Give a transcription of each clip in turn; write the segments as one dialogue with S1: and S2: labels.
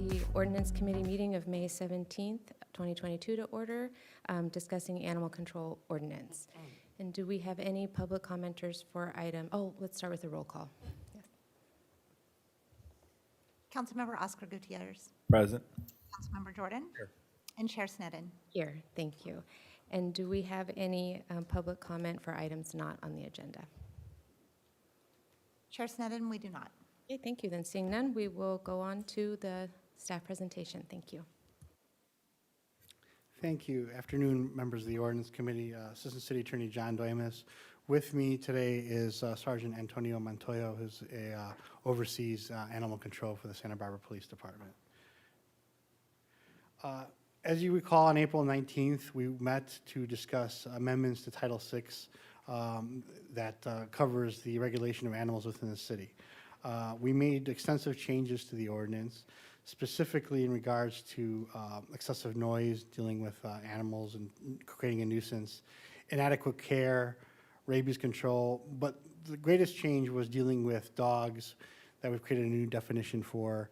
S1: The Ordinance Committee meeting of May 17th, 2022 to order, discussing animal control ordinance. And do we have any public commenters for item? Oh, let's start with a roll call. Yes.
S2: Councilmember Oscar Gutierrez.
S3: Present.
S2: Councilmember Jordan.
S3: Here.
S2: And Chair Sneddon.
S1: Here, thank you. And do we have any public comment for items not on the agenda?
S2: Chair Sneddon, we do not.
S1: Okay, thank you. Then seeing none, we will go on to the staff presentation. Thank you.
S4: Thank you. Afternoon, members of the Ordinance Committee. Assistant City Attorney John Duemas. With me today is Sergeant Antonio Montoyo, who's oversees animal control for the Santa Barbara Police Department. As you recall, on April 19th, we met to discuss amendments to Title VI that covers the regulation of animals within the city. We made extensive changes to the ordinance, specifically in regards to excessive noise, dealing with animals and creating a nuisance, inadequate care, rabies control, but the greatest change was dealing with dogs that we've created a new definition for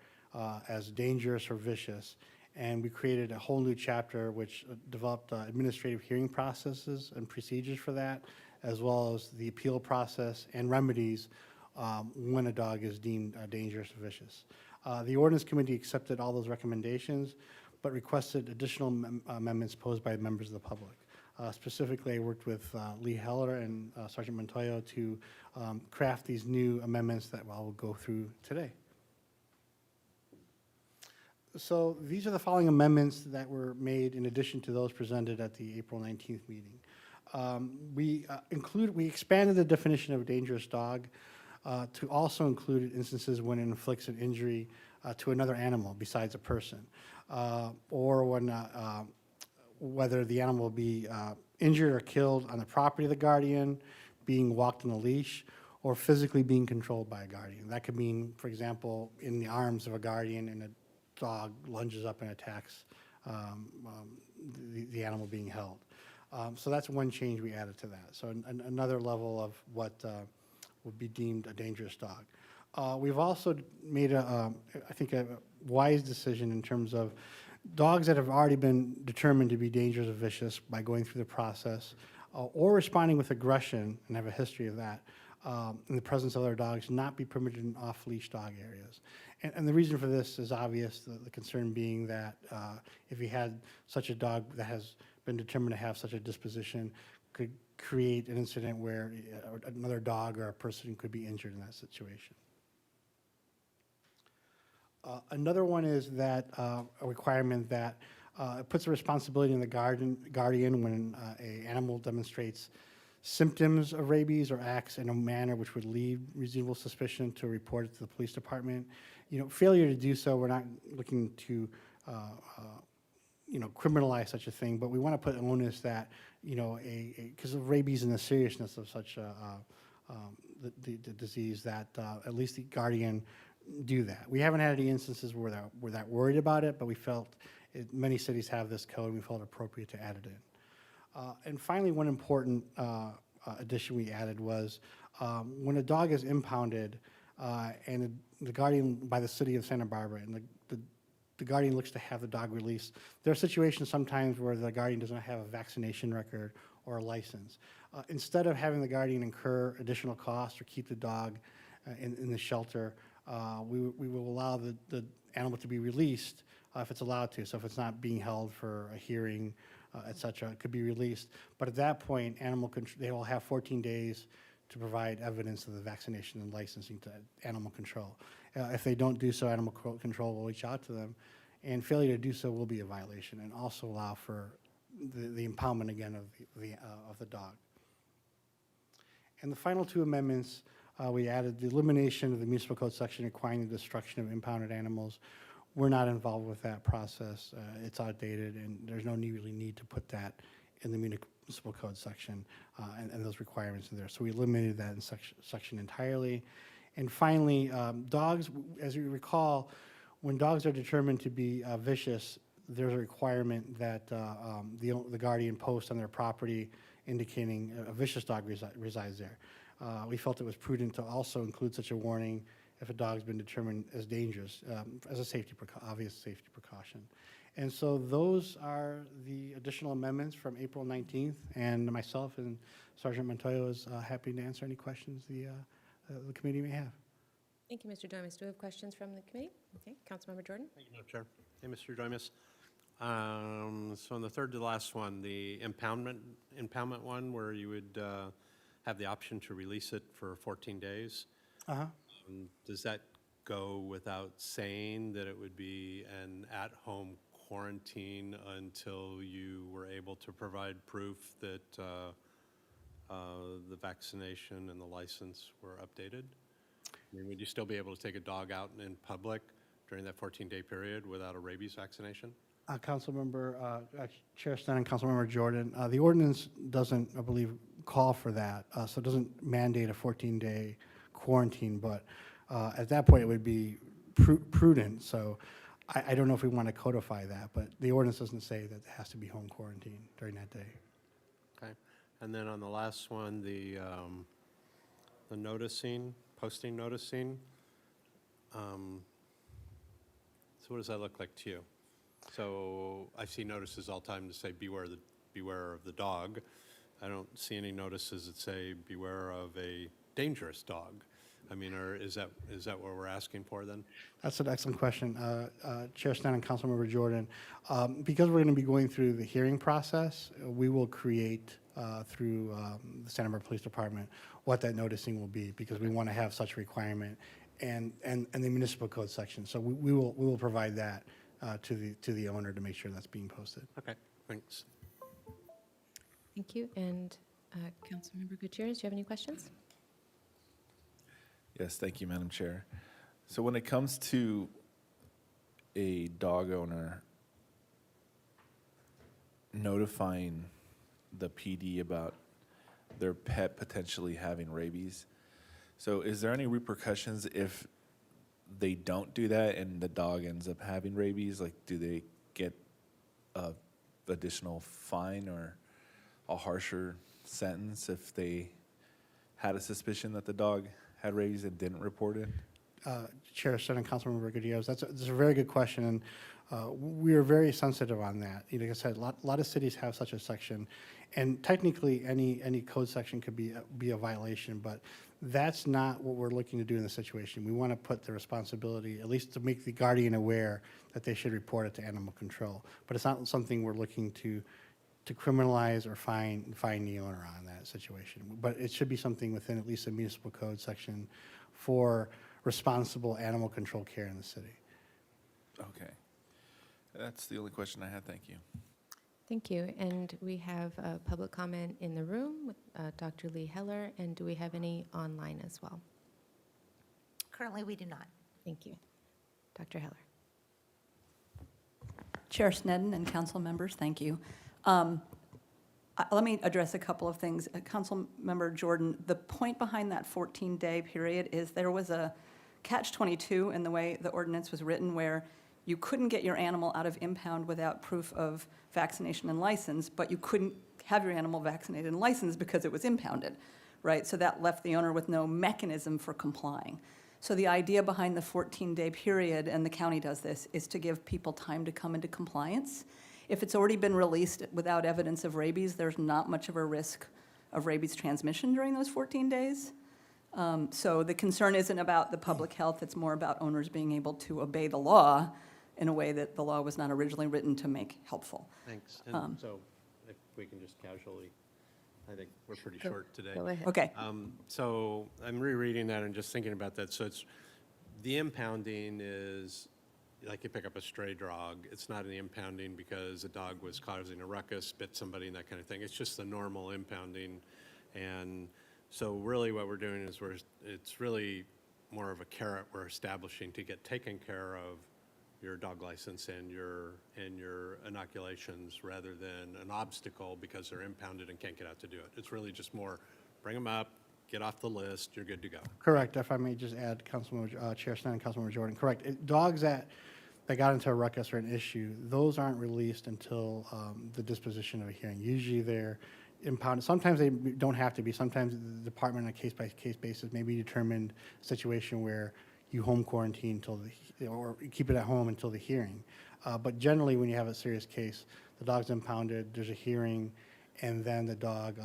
S4: as dangerous or vicious. And we created a whole new chapter which developed administrative hearing processes and procedures for that, as well as the appeal process and remedies when a dog is deemed dangerous or vicious. The Ordinance Committee accepted all those recommendations, but requested additional amendments posed by members of the public. Specifically, I worked with Lee Heller and Sergeant Montoyo to craft these new amendments that I will go through today. So these are the following amendments that were made in addition to those presented at the April 19th meeting. We expanded the definition of a dangerous dog to also include instances when it inflicts an injury to another animal besides a person, or when whether the animal will be injured or killed on the property of the guardian, being walked on a leash, or physically being controlled by a guardian. That could mean, for example, in the arms of a guardian and a dog lunges up and attacks the animal being held. So that's one change we added to that. So another level of what would be deemed a dangerous dog. We've also made I think a wise decision in terms of dogs that have already been determined to be dangerous or vicious by going through the process or responding with aggression and have a history of that in the presence of other dogs not be permitted in off-leash dog areas. And the reason for this is obvious, the concern being that if you had such a dog that has been determined to have such a disposition, could create an incident where another dog or a person could be injured in that situation. Another one is that a requirement that it puts a responsibility on the guardian when an animal demonstrates symptoms of rabies or acts in a manner which would lead reasonable suspicion to report it to the police department. Failure to do so, we're not looking to criminalize such a thing, but we want to put an onus that, because of rabies and the seriousness of such the disease, that at least the guardian do that. We haven't had any instances where we're that worried about it, but we felt many cities have this code, and we felt appropriate to add it in. And finally, one important addition we added was when a dog is impounded and the guardian by the city of Santa Barbara, and the guardian looks to have the dog released. There are situations sometimes where the guardian does not have a vaccination record or a license. Instead of having the guardian incur additional costs or keep the dog in the shelter, we will allow the animal to be released if it's allowed to. So if it's not being held for a hearing, et cetera, it could be released. But at that point, they will have 14 days to provide evidence of the vaccination and licensing to animal control. If they don't do so, animal control will reach out to them, and failure to do so will be a violation, and also allow for the impoundment again of the dog. And the final two amendments, we added the elimination of the municipal code section requiring the destruction of impounded animals. We're not involved with that process. It's outdated, and there's no really need to put that in the municipal code section and those requirements in there. So we eliminated that in section entirely. And finally, dogs, as you recall, when dogs are determined to be vicious, there's a requirement that the guardian post on their property indicating a vicious dog resides there. We felt it was prudent to also include such a warning if a dog's been determined as dangerous, as a obvious safety precaution. And so those are the additional amendments from April 19th, and myself and Sergeant Montoya is happy to answer any questions the committee may have.
S1: Thank you, Mr. Domas. Do we have questions from the committee? Okay, Councilmember Jordan?
S3: Thank you, Madam Chair. Hey, Mr. Domas. So on the third to last one, the impoundment one, where you would have the option to release it for 14 days,
S4: Uh-huh.
S3: Does that go without saying that it would be an at-home quarantine until you were able to provide proof that the vaccination and the license were updated? I mean, would you still be able to take a dog out in public during that 14-day period without a rabies vaccination?
S4: Councilmember, Chair Stan and Councilmember Jordan, the ordinance doesn't, I believe, call for that, so it doesn't mandate a 14-day quarantine, but at that point, it would be prudent, so I don't know if we want to codify that, but the ordinance doesn't say that it has to be home quarantine during that day.
S3: Okay. And then on the last one, the noticing, posting noticing. So what does that look like to you? So I see notices all the time to say beware of the dog. I don't see any notices that say beware of a dangerous dog. I mean, is that what we're asking for then?
S4: That's an excellent question, Chair Stan and Councilmember Jordan. Because we're going to be going through the hearing process, we will create through the Santa Barbara Police Department what that noticing will be, because we want to have such a requirement and the municipal code section. So we will provide that to the owner to make sure that's being posted.
S3: Okay, thanks.
S1: Thank you. And Councilmember Gutierrez, do you have any questions?
S5: Yes, thank you, Madam Chair. So when it comes to a dog owner notifying the PD about their pet potentially having rabies, so is there any repercussions if they don't do that and the dog ends up having rabies? Like, do they get a additional fine or a harsher sentence if they had a suspicion that the dog had rabies and didn't report it?
S4: Chair Stan and Councilmember Gutierrez, that's a very good question, and we are very sensitive on that. Like I said, a lot of cities have such a section, and technically any code section could be a violation, but that's not what we're looking to do in the situation. We want to put the responsibility, at least to make the guardian aware that they should report it to animal control, but it's not something we're looking to criminalize or fine the owner on that situation. But it should be something within at least a municipal code section for responsible animal control care in the city.
S5: Okay. That's the only question I had. Thank you.
S1: Thank you. And we have a public comment in the room with Dr. Lee Heller. And do we have any online as well?
S2: Currently, we do not.
S1: Thank you. Dr. Heller.
S6: Chair Sneddon and council members, thank you. Let me address a couple of things. Councilmember Jordan, the point behind that 14-day period is there was a catch-22 in the way the ordinance was written, where you couldn't get your animal out of impound without proof of vaccination and license, but you couldn't have your animal vaccinated and licensed because it was impounded, right? So that left the owner with no mechanism for complying. So the idea behind the 14-day period, and the county does this, is to give people time to come into compliance. If it's already been released without evidence of rabies, there's not much of a risk of rabies transmission during those 14 days. So the concern isn't about the public health, it's more about owners being able to obey the law in a way that the law was not originally written to make helpful.
S3: Thanks. And so if we can just casually, I think we're pretty short today.
S1: Go ahead.
S6: Okay.
S3: So I'm rereading that and just thinking about that. So it's, the impounding is, like you pick up a stray dog, it's not an impounding because a dog was causing a ruckus, bit somebody and that kind of thing. It's just the normal impounding. And so really what we're doing is it's really more of a carrot we're establishing to get taken care of your dog license and your inoculations rather than an obstacle because they're impounded and can't get out to do it. It's really just more, bring them up, get off the list, you're good to go.
S4: Correct, if I may just add, Councilmember, Chair Snyder and Councilmember Jordan, correct. Dogs that got into a ruckus or an issue, those aren't released until the disposition of a hearing. Usually they're impounded. Sometimes they don't have to be. Sometimes the department on a case-by-case basis may be determined a situation where you home quarantine or keep it at home until the hearing. But generally, when you have a serious case, the dog's impounded, there's a hearing, and then the dog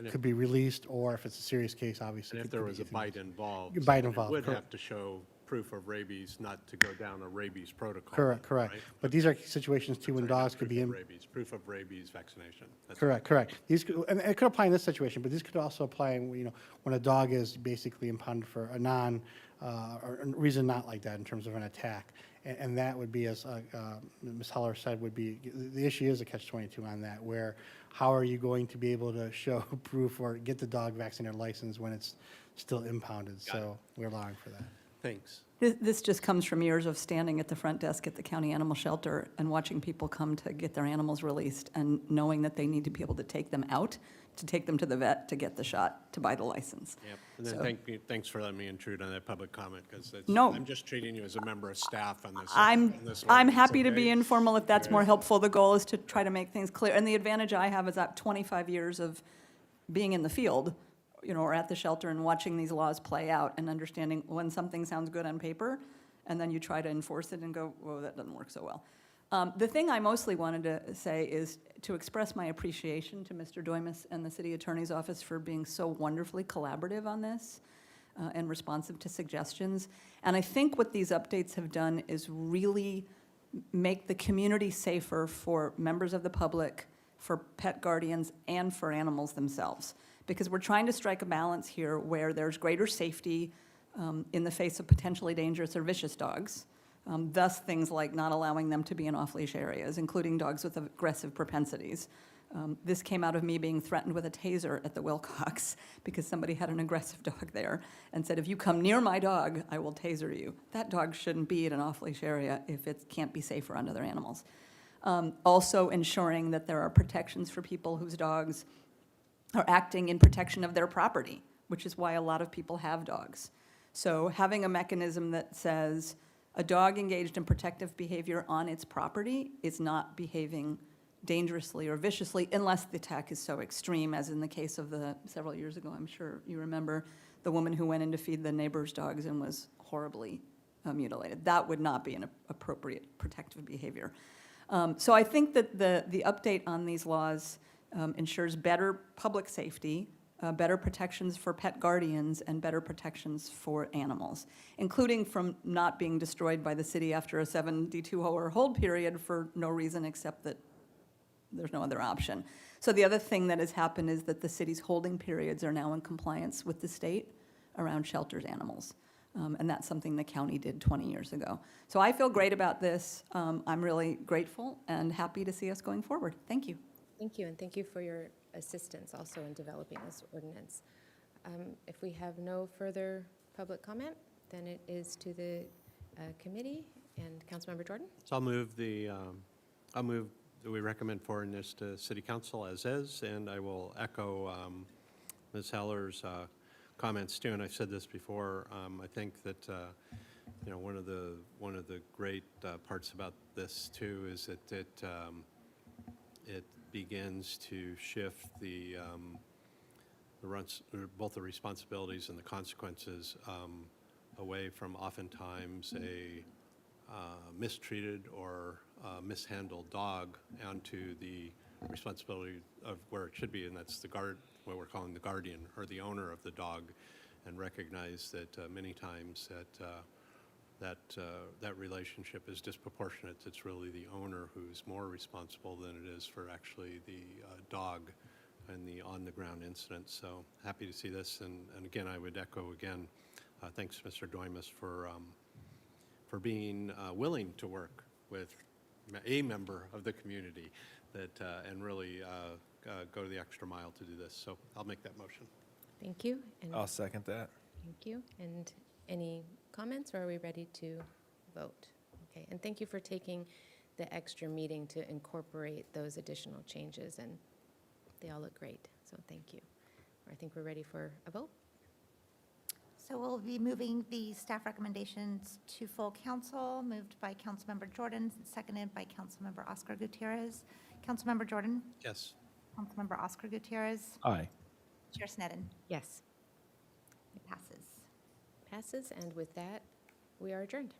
S4: could be released, or if it's a serious case, obviously.
S3: And if
S4: it
S3: there
S4: could
S3: was
S4: be
S3: a bite involved.
S4: Bite
S3: then
S4: involved,
S3: it would
S4: correct.
S3: have to show proof of rabies, not to go down a rabies protocol.
S4: Correct.
S3: right?
S4: But these are situations too when
S3: Sorry, not
S4: dogs could be
S3: proof
S4: in.
S3: of rabies, proof of rabies vaccination. That's
S4: Correct. And it could apply in this situation, but these could also apply, when a dog is basically impounded for a or a reason not like that in terms of an attack. And that would be, as Ms. Heller said, the issue is a catch-22 on that, where how are you going to be able to show proof or get the dog vaccinated license when it's still impounded? So we're allowing for that.
S3: Thanks.
S6: This just comes from years of standing at the front desk at the county animal shelter and watching people come to get their animals released and knowing that they need to be able to take them out, to take them to the vet, to get the shot, to buy the license.
S3: Yep. And then
S6: So-
S3: thanks for letting me intrude on that public comment, because
S6: No.
S3: I'm just treating you as a member of staff on this.
S6: I'm
S3: on this ordinance,
S6: happy to be
S3: okay?
S6: informal if that's more helpful. The goal is to try to make things clear. And the advantage I have is that 25 years of being in the field, or at the shelter and watching these laws play out and understanding when something sounds good on paper, and then you try to enforce it and go, whoa, that doesn't work so well. The thing I mostly wanted to say is to express my appreciation to Mr. Doimus and the City Attorney's Office for being so wonderfully collaborative on this and responsive to suggestions. And I think what these updates have done is really make the community safer for members of the public, for pet guardians, and for animals themselves. Because we're trying to strike a balance here where there's greater safety in the face of potentially dangerous or vicious dogs. Thus, things like not allowing them to be in off-leash areas, including dogs with aggressive propensities. This came out of me being threatened with a taser at the Wilcox because somebody had an aggressive dog there and said, if you come near my dog, I will taser you. That dog shouldn't be in an off-leash area if it can't be safe around other animals. Also ensuring that there are protections for people whose dogs are acting in protection of their property, which is why a lot of people have dogs. So having a mechanism that says a dog engaged in protective behavior on its property is not behaving dangerously or viciously unless the attack is so extreme, as in the case of several years ago, I'm sure you remember, the woman who went in to feed the neighbor's dogs and was horribly mutilated. That would not be an appropriate protective behavior. So I think that the update on these laws ensures better public safety, better protections for pet guardians, and better protections for animals, including from not being destroyed by the city after a 72-hour hold period for no reason except that there's no other option. So the other thing that has happened is that the city's holding periods are now in compliance with the state around sheltered animals. And that's something the county did 20 years ago. So I feel great about this. I'm really grateful and happy to see us going forward. Thank you.
S1: Thank you, and thank you for your assistance also in developing this ordinance. If we have no further public comment, then it is to the committee, and Councilmember Jordan?
S3: So I'll move that we recommend forwarding this to City Council as is, and I will echo Ms. Heller's comments too, and I've said this before. I think that one of the great parts about this too is that it begins to shift both the responsibilities and the consequences away from oftentimes a mistreated or mishandled dog onto the responsibility of where it should be, and that's what we're calling the guardian or the owner of the dog, and recognize that many times that relationship is disproportionate. It's really the owner who's more responsible than it is for actually the dog and the on-the-ground incident. So happy to see this, and again, I would echo again, thanks Mr. Doimus for being willing to work with a member of the community and really go the extra mile to do this. So I'll make that motion.
S1: Thank you. And
S5: I'll second that.
S1: thank you. And any comments, or are we ready to vote? Okay, and thank you for taking the extra meeting to incorporate those additional changes, and they all look great, so thank you. I think we're ready for a vote.
S2: So we'll be moving the staff recommendations to full council, moved by Councilmember Jordan, seconded by Councilmember Oscar Gutierrez. Councilmember Jordan?
S3: Yes.
S2: Councilmember Oscar Gutierrez?
S5: Aye.
S2: Chair Sneddon?
S1: Yes.
S2: It passes.
S1: Passes, and with that, we are adjourned.